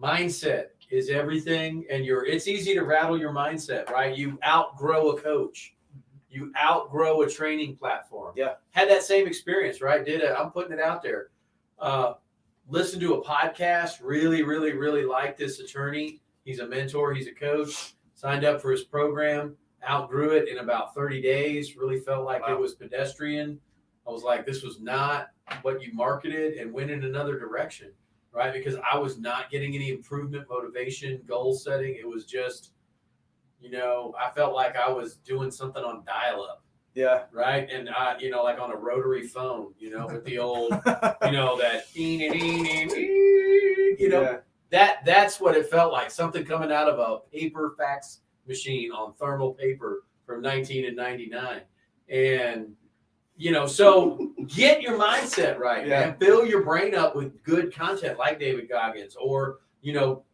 Mindset is everything, and it's easy to rattle your mindset, right? You outgrow a coach. You outgrow a training platform. Yeah. Had that same experience, right? I'm putting it out there. Listen to a podcast. Really, really, really like this attorney. He's a mentor. He's a coach. Signed up for his program. Outgrew it in about 30 days. Really felt like it was pedestrian. I was like, this was not what you marketed, and went in another direction, right? Because I was not getting any improvement, motivation, goal setting. It was just, I felt like I was doing something on dial-up. Yeah. Right. And like on a rotary phone, with the old, that, that's what it felt like. Something coming out of a paper fax machine on thermal paper from 1999. And, so get your mindset right, man. Fill your brain up with good content like David Goggins, or,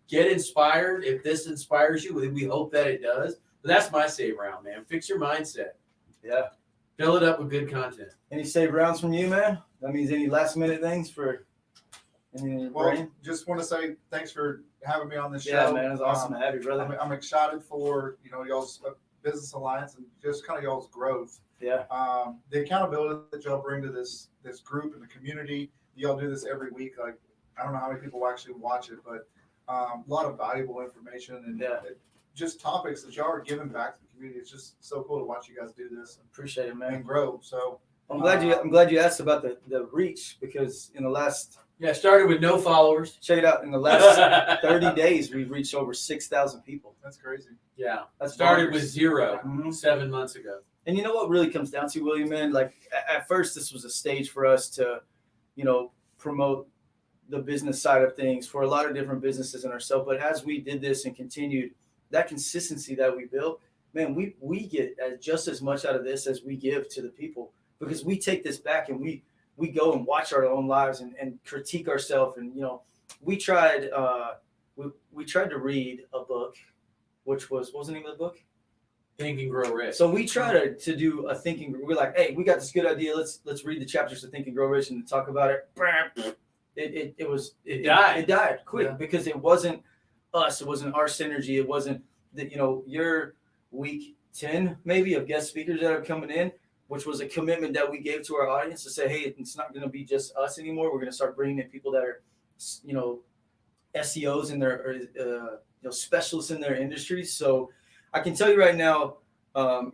get inspired. If this inspires you, we hope that it does. But that's my save round, man. Fix your mindset. Yeah. Fill it up with good content. Any save rounds from you, man? That means any last minute things for anything in your Well, brain? just want to say thanks for having me on this Yeah, show. man, it's awesome to have you, brother. I'm excited for y'all's business alliance and just kind of y'all's growth. Yeah. The accountability that y'all bring to this group and the community. Y'all do this every week. Like, I don't know how many people actually watch it, but a lot of valuable information and just topics that y'all are giving back to the community. It's just so cool to watch you guys do this. Appreciate it, man. And grow. So I'm glad you asked about the reach, because in the last Started with no followers. check it out, in the last 30 days we've reached over 6,000 people. that's crazy. Yeah. That's Started bonkers. with 0 Mhm. 7 months ago. And you know what really comes down to, William, man? Like at first this was a stage for us to, promote the business side of things for a lot of different businesses and ourselves. But as we did this and continued, that consistency that we built, man, we get just as much out of this as we give to the people, because we take this back and we go and watch our own lives and critique ourselves. And, we tried to read a book, which was, what was the name of the book? Think and Grow Rich. So we try to do a thinking. We're like, hey, we got this good idea. Let's read the chapters to Think and Grow Rich and talk about it. It died. It died quick Yeah. because it wasn't us. It wasn't our synergy. It wasn't that your week 10 maybe of guest speakers that are coming in, which was a commitment that we gave to our audience to say, hey, it's not going to be just us anymore. We're going to start bringing in people that are, SEOs in their, specialists in their industries. So I can tell you right now,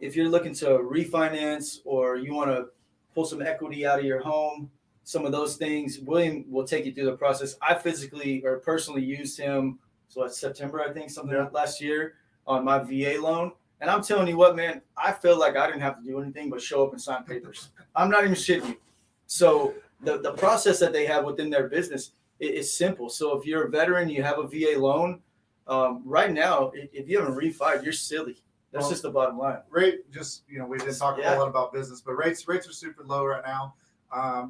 if you're looking to refinance or you want to pull some equity out of your home, some of those things, William will take you through the process. I physically or personally used him, so that's September, I think, something like last year, on my VA loan. And I'm telling you what, man, I feel like I didn't have to do anything but show up and sign papers. I'm not even shitting you. So the process that they have within their business is simple. So if you're a veteran, you have a VA loan, right now, if you haven't refied, you're silly. That's just the bottom line. Rate, just, we didn't talk a whole lot about business, but rates are super low right now.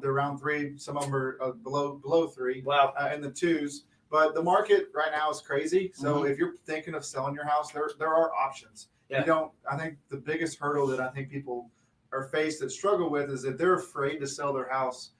They're around 3. Some of them are below 3. Wow. In the 2s. But the market right now is crazy. So if you're thinking of selling your house, there are options. Yeah. I think the biggest hurdle that I think people are faced that struggle with is that they're afraid to sell their house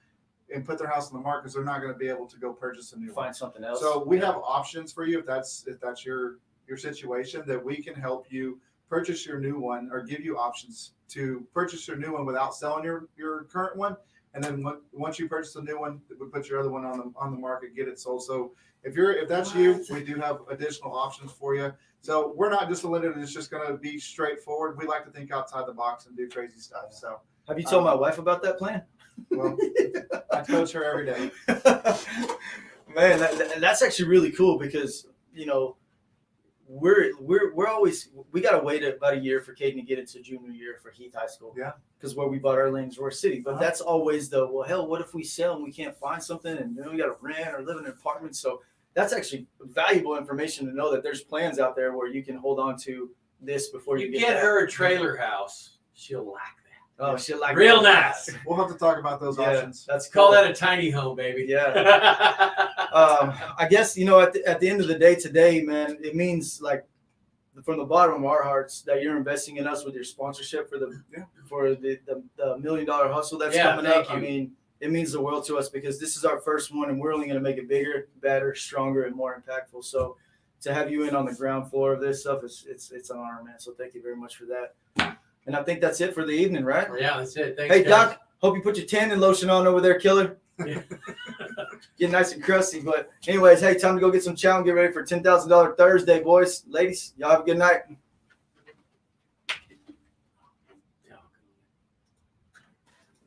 and put their house on the market because they're not going to be able to go purchase a new one. Find something else. So we have options for you if that's your situation, that we can help you purchase your new one or give you options to purchase your new one without selling your current one. And then once you purchase a new one, we put your other one on the market, get it sold. So if that's you, we do have additional options for you. So we're not just limited. It's just going to be straightforward. We like to think outside the box and do crazy stuff. So have you told my wife about that plan? Well, I coach her every day. Man, that's actually really cool because we're always, we got to wait about a year for Caden to get into junior year for Heath High School. Yeah. Because where we bought our land is Roar City. But that's always hell, what if we sell and we can't find something and then we got to rent or live in an apartment? So that's actually valuable information to know that there's plans out there where you can hold on to this before you get her a trailer house. She'll like that. Oh, she'll like real that. nice. We'll have to talk about those options. That's cool. Call that a tiny home, baby. Yeah. I guess, at the end of the day today, man, it means like from the bottom of our hearts that you're investing in us with your sponsorship for the $1 million hustle that's coming up. I mean, it means the world to us because this is our first one and we're only going to make it bigger, better, stronger, and more impactful. So to have you in on the ground floor of this stuff, it's an honor, man. So thank you very much for that. And I think that's it for the evening, right? Yeah, that's it. Thanks, hey, guys. Doc, hope you put your tanning lotion on over there, killer. Yeah. Get nice and crusty. But anyways, hey, time to go get some chow and get ready for $10,000 Thursday, boys. Ladies, y'all have a good night.